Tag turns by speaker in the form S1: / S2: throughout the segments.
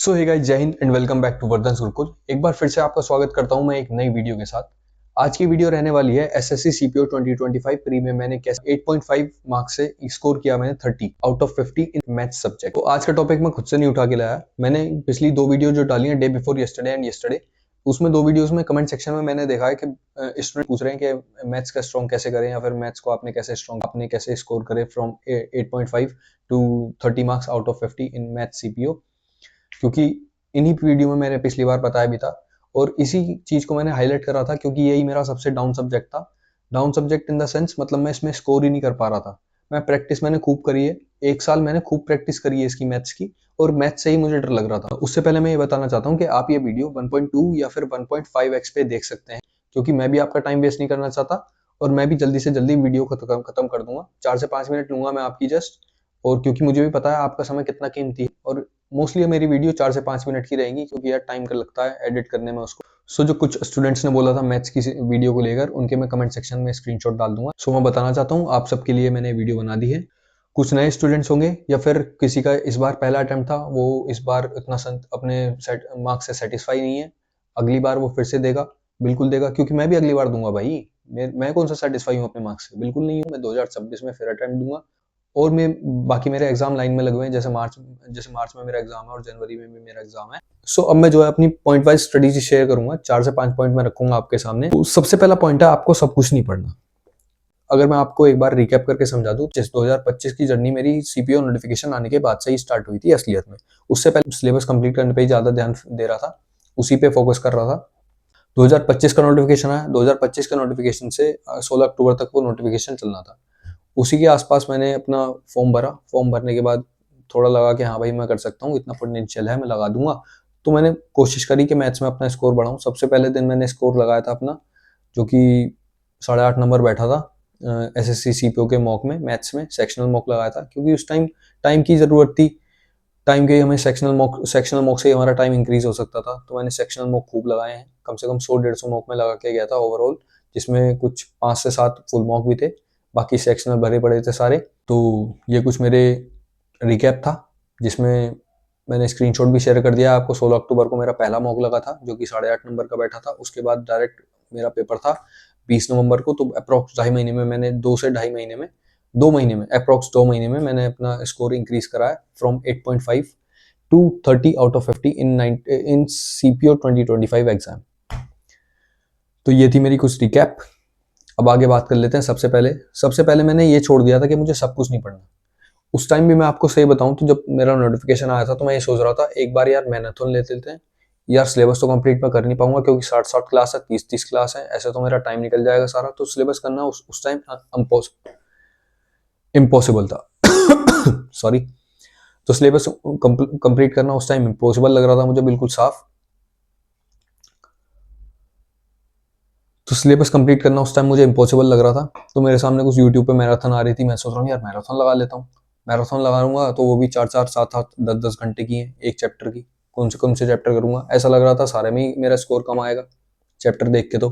S1: सो hey guys, जय हिंद and welcome back to Vardhan Gurukul. एक बार फिर से आपका स्वागत करता हूं मैं एक नई वीडियो के साथ। आज की वीडियो रहने वाली है एसएससी सीपीओ 2025 प्री में मैंने कैसे 8.5 मार्क्स से स्कोर किया मैंने 30 out of 50 in maths subject. तो आज का टॉपिक मैं खुद से नहीं उठा के लाया। मैंने पिछली दो वीडियो जो डाली हैं day before yesterday and yesterday, उसमें दो वीडियोस में कमेंट सेक्शन में मैंने देखा है कि स्टूडेंट पूछ रहे हैं कि मैथ्स का स्ट्रॉन्ग कैसे करें, या फिर मैथ्स को आपने कैसे स्कोर करे from 8.5 to 30 marks out of 50 in maths CPO. क्योंकि इन्हीं वीडियो में मैंने पिछली बार बताया भी था और इसी चीज को मैंने हाईलाइट करा था, क्योंकि यही मेरा सबसे डाउन सब्जेक्ट था। Down subject in the sense मतलब मैं इसमें स्कोर ही नहीं कर पा रहा था। प्रैक्टिस मैंने खूब करी है, एक साल मैंने खूब प्रैक्टिस करी है इसकी मैथ्स की, और मैथ्स से ही मुझे डर लग रहा था। उससे पहले मैं ये बताना चाहता हूँ कि आप ये वीडियो 1.2 या फिर 1.5x पे देख सकते हैं, क्योंकि मैं भी आपका टाइम वेस्ट नहीं करना चाहता और मैं भी जल्दी से जल्दी वीडियो खत्म कर दूंगा। 4 से 5 मिनट लूंगा मैं आपकी जस्ट, और क्योंकि मुझे भी पता है आपका समय कितना कीमती है, और मोस्टली मेरी वीडियो 4 से 5 मिनट की रहेगी, क्योंकि यार टाइम का लगता है एडिट करने में उसको। जो कुछ स्टूडेंट्स ने बोला था मैथ्स की वीडियो को लेकर, उनके मैं कमेंट सेक्शन में स्क्रीनशॉट डाल दूंगा। मैं बताना चाहता हूँ आप सबके लिए मैंने वीडियो बना दी है। कुछ नए स्टूडेंट्स होंगे या फिर किसी का इस बार पहला अटेम्प्ट था, वो इस बार इतना अपने मार्क्स से सेटिस्फाई नहीं है, अगली बार वो फिर से देगा, बिल्कुल देगा, क्योंकि मैं भी अगली बार दूंगा भाई। मैं कौन सा सेटिस्फाई हूँ अपने मार्क्स से, बिल्कुल नहीं हूँ। मैं 2026 में फिर अटेम्प्ट दूंगा, और मैं बाकी मेरे एग्जाम लाइन में लगे हुए हैं। जैसे मार्च में मेरा एग्जाम है और जनवरी में भी मेरा एग्जाम है। अब मैं जो है अपनी पॉइंट वाइज स्टडीज शेयर करूंगा। 4 से 5 पॉइंट मैं रखूंगा आपके सामने। तो सबसे पहला पॉइंट है, आपको सब कुछ नहीं पढ़ना। अगर मैं आपको एक बार रिकैप करके समझा दूं, 2025 की जर्नी मेरी सीपीओ नोटिफिकेशन आने के बाद से ही स्टार्ट हुई थी असलियत में। उससे पहले सिलेबस कंप्लीट करने पे ही ज्यादा ध्यान दे रहा था, उसी पे फोकस कर रहा था। 2025 का नोटिफिकेशन आया, 2025 के नोटिफिकेशन से 16 अक्टूबर तक वो नोटिफिकेशन चलना था। उसी के आसपास मैंने अपना फॉर्म भरा। फॉर्म भरने के बाद थोड़ा लगा कि हाँ भाई मैं कर सकता हूँ, इतना पोटेंशियल है, मैं लगा दूंगा। तो मैंने कोशिश करी कि मैथ्स में अपना स्कोर बढ़ाऊँ। सबसे पहले दिन मैंने स्कोर लगाया था अपना, जो कि 8.5 नंबर बैठा था एसएससी सीपीओ के मॉक में। मैथ्स में सेक्शनल मॉक लगाया था, क्योंकि उस टाइम की जरूरत थी। टाइम के हमें सेक्शनल मॉक से हमारा टाइम इंक्रीज हो सकता था। तो मैंने सेक्शनल मॉक खूब लगाए हैं, कम से कम 100-150 मॉक में लगा के गया था ओवरऑल, जिसमें कुछ 5 से 7 फुल मॉक भी थे, बाकी सेक्शनल भरे पड़े थे सारे। तो ये कुछ मेरे रिकैप था, जिसमें मैंने स्क्रीनशॉट भी शेयर कर दिया आपको। 16 अक्टूबर को मेरा पहला मॉक लगा था, जो कि 8.5 नंबर का बैठा था। उसके बाद डायरेक्ट मेरा पेपर था 20 नवंबर को। तो अप्रॉक्स 2.5 महीने में मैंने 2 महीने में मैंने अपना स्कोर इंक्रीज करा है from 8.5 to 30 out of 50 in CPO 2025 exam. तो ये थी मेरी कुछ रिकैप। अब आगे बात कर लेते हैं। सबसे पहले मैंने ये छोड़ दिया था कि मुझे सब कुछ नहीं पढ़ना। उस टाइम भी मैं आपको सही बताऊं तो जब मेरा नोटिफिकेशन आया था, तो मैं ये सोच रहा था एक बार यार मैराथन ले लेते हैं। यार सिलेबस तो कंप्लीट मैं कर नहीं पाऊंगा, क्योंकि 60 क्लास है, 30 क्लास है, ऐसे तो मेरा टाइम निकल जाएगा सारा। तो सिलेबस करना उस टाइम इम्पॉसिबल था। सॉरी। तो सिलेबस कंप्लीट करना उस टाइम इम्पॉसिबल लग रहा था मुझे, बिल्कुल साफ। तो सिलेबस कंप्लीट करना उस टाइम मुझे इम्पॉसिबल लग रहा था। तो मेरे सामने कुछ यूट्यूब पे मैराथन आ रही थी, मैं सोच रहा हूँ यार मैराथन लगा लेता हूँ। मैराथन लगाऊंगा तो वो भी 4-4, 7-7, 10-10 घंटे की है एक चैप्टर की। कौन से चैप्टर करूंगा, ऐसा लग रहा था सारे में ही मेरा स्कोर कम आएगा चैप्टर देख के। तो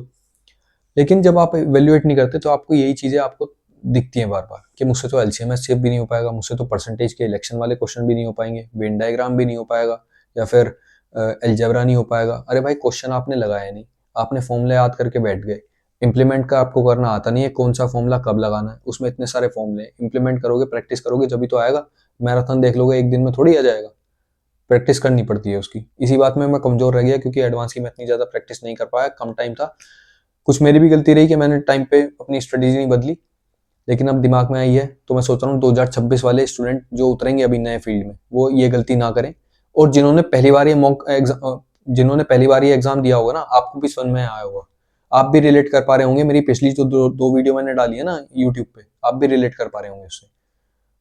S1: लेकिन जब आप इवेल्युएट नहीं करते तो आपको यही चीजें आपको दिखती हैं बार बार, कि मुझसे तो एलसीएम एचसीएफ भी नहीं हो पाएगा, मुझसे तो परसेंटेज के इलेक्शन वाले क्वेश्चन भी नहीं हो पाएंगे, वेन डायग्राम भी नहीं हो पाएगा, या फिर अलजेब्रा नहीं हो पाएगा। अरे भाई क्वेश्चन आपने लगाया नहीं, आपने फॉर्मूले याद करके बैठ गए। इम्प्लीमेंट का आपको करना आता नहीं है, कौन सा फॉर्मूला कब लगाना है, उसमें इतने सारे फॉर्मूले। इम्प्लीमेंट करोगे, प्रैक्टिस करोगे, जब भी तो आएगा। मैराथन देख लोगे एक दिन में थोड़ी आ जाएगा, प्रैक्टिस करनी पड़ती है उसकी। इसी बात में मैं कमजोर रह गया, क्योंकि एडवांस की मैं इतनी ज्यादा प्रैक्टिस नहीं कर पाया, कम टाइम था। कुछ मेरी भी गलती रही कि मैंने टाइम पे अपनी स्ट्रेटेजी नहीं बदली, लेकिन अब दिमाग में आई है। तो मैं सोच रहा हूँ 2026 वाले स्टूडेंट जो उतरेंगे अभी नए फील्ड में, वो ये गलती ना करें। और जिन्होंने पहली बार ये एग्जाम दिया होगा ना, आपको भी समझ में आया होगा, आप भी रिलेट कर पा रहे होंगे। मेरी पिछली जो दो वीडियो मैंने डाली है ना यूट्यूब पे, आप भी रिलेट कर पा रहे होंगे उससे।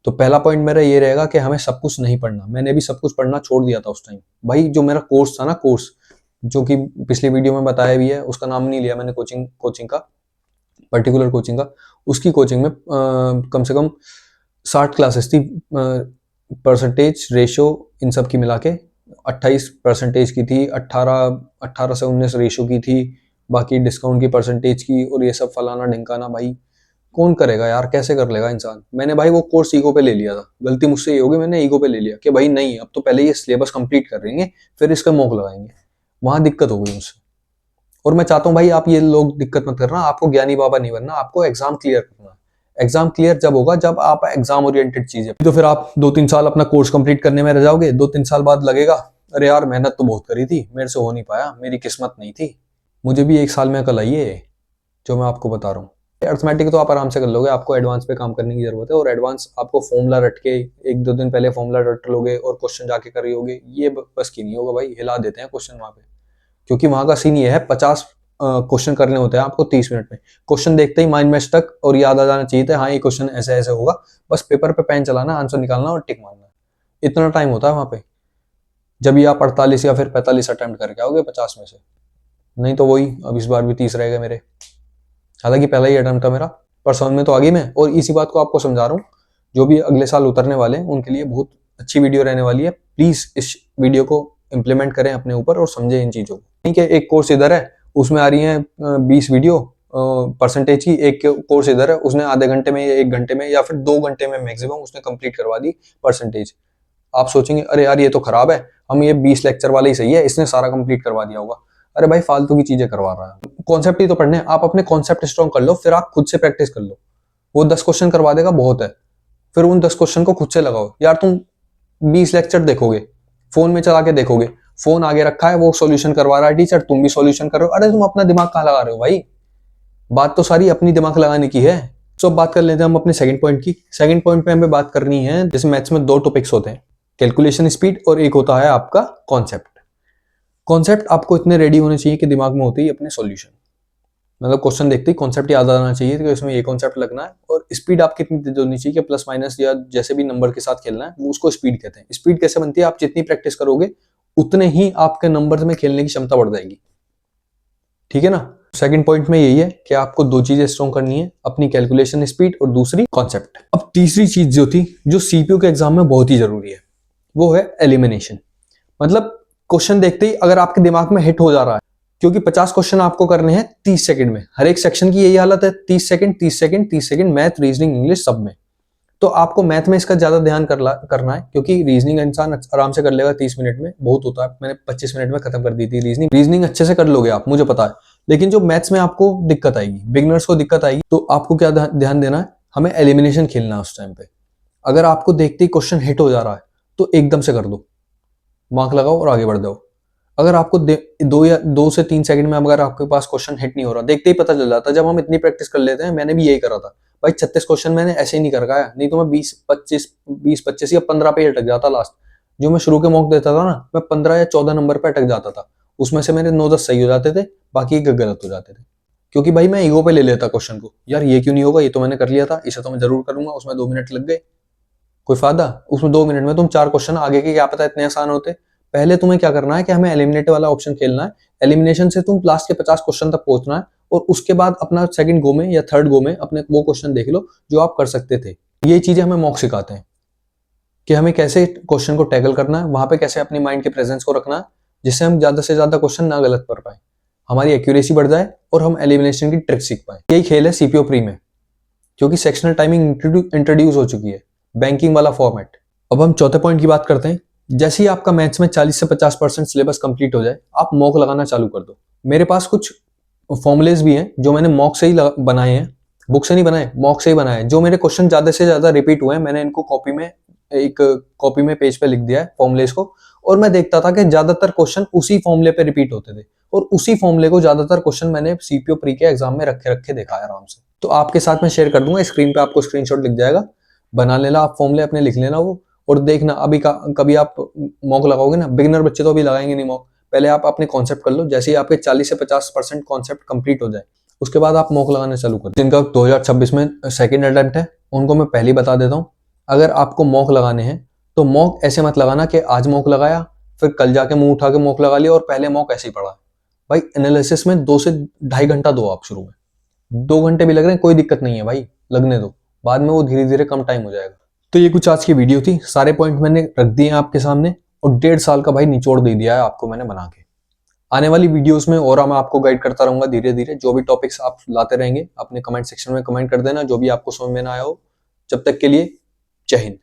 S1: तो पहला पॉइंट मेरा ये रहेगा कि हमें सब कुछ नहीं पढ़ना। मैंने भी सब कुछ पढ़ना छोड़ दिया था उस टाइम भाई। जो मेरा कोर्स था ना, जो कि पिछली वीडियो में बताया भी है, उसका नाम नहीं लिया मैंने, कोचिंग का, पर्टिकुलर कोचिंग का। उसकी कोचिंग में कम से कम 60 क्लासेस थी। परसेंटेज रेशियो इन सब की मिला के 28% की थी, 18 से 19 रेशियो की थी, बाकी डिस्काउंट की परसेंटेज की, और ये सब फलाना ढिमकाना भाई। कौन करेगा यार, कैसे कर लेगा इंसान। मैंने भाई वो कोर्स ईगो पे ले लिया था, गलती मुझसे ये होगी, मैंने ईगो पे ले लिया कि भाई नहीं, अब तो पहले ये सिलेबस कंप्लीट कर लेंगे फिर इसका मॉक लगाएंगे। वहां दिक्कत हो गई मुझसे। और मैं चाहता हूँ भाई आप ये लोग दिक्कत मत करना, आपको ज्ञानी बाबा नहीं बनना, आपको एग्जाम क्लियर करना है। एग्जाम क्लियर जब होगा जब आप एग्जाम ओरिएंटेड चीज है, तो फिर आप 2-3 साल अपना कोर्स कंप्लीट करने में रह जाओगे, 2-3 साल बाद लगेगा अरे यार मेहनत तो बहुत करी थी, मेरे से हो नहीं पाया, मेरी किस्मत नहीं थी। मुझे भी 1 साल में अकल आई है जो मैं आपको बता रहा हूँ। अर्थमेटिक तो आप आराम से कर लोगे, आपको एडवांस पे काम करने की जरूरत है, और एडवांस आपको फॉर्मूला रट के 1-2 दिन पहले फॉर्मूला रट लोगे और क्वेश्चन जाके कर रही ये बस की नहीं होगा भाई, हिला देते हैं क्वेश्चन वहां पे। क्योंकि वहां का सीन ये है 50 क्वेश्चन करने होते हैं आपको 30 मिनट में। क्वेश्चन देखते ही माइंड में स्टक और याद आ जाना चाहिए था, हाँ ये क्वेश्चन ऐसे ऐसे होगा, बस पेपर पे पेन चलाना, आंसर निकालना और टिक मारना। इतना टाइम होता है वहां पे, जब ये आप 48 या फिर 45 अटेम्प्ट करके आओगे 50 में से। नहीं तो वही, अब इस बार भी 30 रहेगा मेरे, हालांकि पहला ही अटेम्प्ट था मेरा, पर समझ में तो आ गई मैं। और इसी बात को आपको समझा रहा हूँ, जो भी अगले साल उतरने वाले हैं उनके लिए बहुत अच्छी वीडियो रहने वाली है। प्लीज इस वीडियो को इम्प्लीमेंट करें अपने ऊपर और समझें इन चीजों को। ठीक है, एक कोर्स इधर है, उसमें आ रही है 20 वीडियो परसेंटेज की, एक कोर्स इधर है उसने आधे घंटे में या 1 घंटे में या फिर 2 घंटे में मैक्सिमम उसने कंप्लीट करवा दी परसेंटेज। आप सोचेंगे अरे यार ये तो खराब है, हम ये 20 लेक्चर वाले ही सही है, इसने सारा कंप्लीट करवा दिया होगा। अरे भाई फालतू की चीजें करवा रहा है, कॉन्सेप्ट ही तो पढ़ने हैं। आप अपने कॉन्सेप्ट स्ट्रॉन्ग कर लो, फिर आप खुद से प्रैक्टिस कर लो। वो 10 क्वेश्चन करवा देगा बहुत है, फिर उन 10 क्वेश्चन को खुद से लगाओ। यार तुम 20 लेक्चर देखोगे, फोन में चला के देखोगे, फोन आगे रखा है, वो सॉल्यूशन करवा रहा है टीचर, तुम भी सॉल्यूशन कर रहे हो, अरे तुम अपना दिमाग कहाँ लगा रहे हो भाई। बात तो सारी अपनी दिमाग लगाने की है। तो अब बात कर लेते हैं हम अपने सेकंड पॉइंट की। सेकंड पॉइंट पे हमें बात करनी है, जैसे मैथ्स में 2 टॉपिक्स होते हैं, कैलकुलेशन स्पीड और एक होता है आपका कॉन्सेप्ट। कॉन्सेप्ट आपको इतने रेडी होने चाहिए कि दिमाग में होते ही अपने सॉल्यूशन, मतलब क्वेश्चन देखते ही कॉन्सेप्ट याद आना चाहिए कि इसमें ये कॉन्सेप्ट लगना है। और स्पीड आपकी इतनी तेज होनी चाहिए कि प्लस माइनस या जैसे भी नंबर के साथ खेलना है वो उसको स्पीड कहते हैं। स्पीड कैसे बनती है, आप जितनी प्रैक्टिस करोगे उतने ही आपके नंबर में खेलने की क्षमता बढ़ जाएगी। ठीक है ना। सेकंड पॉइंट में यही है कि आपको 2 चीजें स्ट्रॉन्ग करनी है, अपनी कैलकुलेशन स्पीड और दूसरी कॉन्सेप्ट। अब तीसरी चीज जो थी, जो सीपीयू के एग्जाम में बहुत ही जरूरी है, वो है एलिमिनेशन। मतलब क्वेश्चन देखते ही अगर आपके दिमाग में हिट हो जा रहा है, क्योंकि 50 क्वेश्चन आपको करने हैं 30 सेकंड में, हर एक सेक्शन की यही हालत है, 30 second 30 second 30 second, math reasoning English सब में। तो आपको मैथ में इसका ज्यादा ध्यान करना है, क्योंकि रीजनिंग इंसान आराम से कर लेगा 30 मिनट में, बहुत होता है, मैंने 25 मिनट में खत्म कर दी थी रीजनिंग अच्छे से कर लोगे आप, मुझे पता है। लेकिन जो मैथ्स में आपको दिक्कत आएगी, बिगनर्स को दिक्कत आएगी, तो आपको क्या ध्यान देना है, हमें एलिमिनेशन खेलना है उस टाइम पे। अगर आपको देखते ही क्वेश्चन हिट हो जा रहा है तो एकदम से कर दो, मार्क लगाओ और आगे बढ़ जाओ। अगर आपको 2 से 3 सेकंड में अगर आपके पास क्वेश्चन हिट नहीं हो रहा, देखते ही पता चल जाता है। जब हम इतनी प्रैक्टिस कर लेते हैं, मैंने भी यही करा था भाई, 36 क्वेश्चन मैंने ऐसे ही नहीं कर पाया, नहीं तो मैं 20-25 या 15 पे अटक जाता लास्ट। जो मैं शुरू के मॉक देता था ना, मैं 15 या 14 नंबर पे अटक जाता था, उसमें से मेरे 9-10 सही हो जाते थे, बाकी गलत हो जाते थे। क्योंकि भाई मैं ईगो पे ले लेता क्वेश्चन को, यार ये क्यों नहीं होगा, ये तो मैंने कर लिया था, इसे तो मैं जरूर करूंगा, उसमें 2 मिनट लग गए, कोई फायदा। उसमें 2 मिनट में तुम 4 क्वेश्चन आगे के क्या पता इतने आसान होते। पहले तुम्हें क्या करना है कि हमें एलिमिनेट वाला ऑप्शन खेलना है, एलिमिनेशन से तुम लास्ट के 50 क्वेश्चन तक पहुंचना है, और उसके बाद अपना सेकंड गो में या थर्ड गो में अपने वो क्वेश्चन देख लो जो आप कर सकते थे। ये चीजें हमें मॉक सिखाते हैं कि हमें कैसे क्वेश्चन को टैकल करना है, वहां पे कैसे अपनी माइंड के प्रेजेंस को रखना है, जिससे हम ज्यादा से ज्यादा क्वेश्चन ना गलत कर पाए, हमारी एक्यूरेसी बढ़ जाए और हम एलिमिनेशन की ट्रिक सीख पाए। यही खेल है सीपीओ प्री में, क्योंकि सेक्शनल टाइमिंग इंट्रोड्यूस हो चुकी है, बैंकिंग वाला फॉर्मेट। अब हम चौथे पॉइंट की बात करते हैं। जैसे ही आपका मैथ्स में 40 से 50% सिलेबस कंप्लीट हो जाए, आप मॉक लगाना चालू कर दो। मेरे पास कुछ फॉर्मुलेज भी हैं जो मैंने मॉक से ही बनाए हैं, बुक से नहीं बनाए, मॉक से ही बनाए। जो मेरे क्वेश्चन ज्यादा से ज्यादा रिपीट हुए हैं, मैंने इनको कॉपी में पेज पे लिख दिया है फॉर्मुलेज को, और मैं देखता था कि ज्यादातर क्वेश्चन उसी फॉर्मुले पे रिपीट होते थे, और उसी फॉर्मुले को ज्यादातर क्वेश्चन मैंने सीपीओ प्री के एग्जाम में रखे रखे देखा है आराम से। तो आपके साथ मैं शेयर कर दूंगा, स्क्रीन पे आपको स्क्रीनशॉट लिख जाएगा, बना लेना आप फॉर्मुले अपने, लिख लेना वो, और देखना अभी कभी आप मॉक लगाओगे ना, बिगिनर बच्चे तो अभी लगाएंगे नहीं मॉक, पहले आप अपने कॉन्सेप्ट कर लो। जैसे ही आपके 40 से 50% कॉन्सेप्ट कंप्लीट हो जाए, उसके बाद आप मॉक लगाना चालू कर। जिनका 2026 में सेकंड अटेम्प्ट है उनको मैं पहले ही बता देता हूँ, अगर आपको मॉक लगाने हैं तो मॉक ऐसे मत लगाना कि आज मॉक लगाया फिर कल जाके मुंह उठा के मॉक लगा लिया और पहले मॉक ऐसे ही पढ़ा। भाई एनालिसिस में 2 से 2.5 घंटा दो आप शुरू में, 2 घंटे भी लग रहे हैं कोई दिक्कत नहीं है भाई, लगने दो, बाद में वो धीरे धीरे कम टाइम हो जाएगा। तो ये कुछ आज की वीडियो थी, सारे पॉइंट मैंने रख दिए हैं आपके सामने, और 1.5 साल का भाई निचोड़ दे दिया है आपको मैंने बना के। आने वाली वीडियोस में और मैं आपको गाइड करता रहूंगा धीरे धीरे। जो भी टॉपिक्स आप लाते रहेंगे अपने कमेंट सेक्शन में कमेंट कर देना, जो भी आपको समझ में ना आया हो। जब तक के लिए जय हिंद।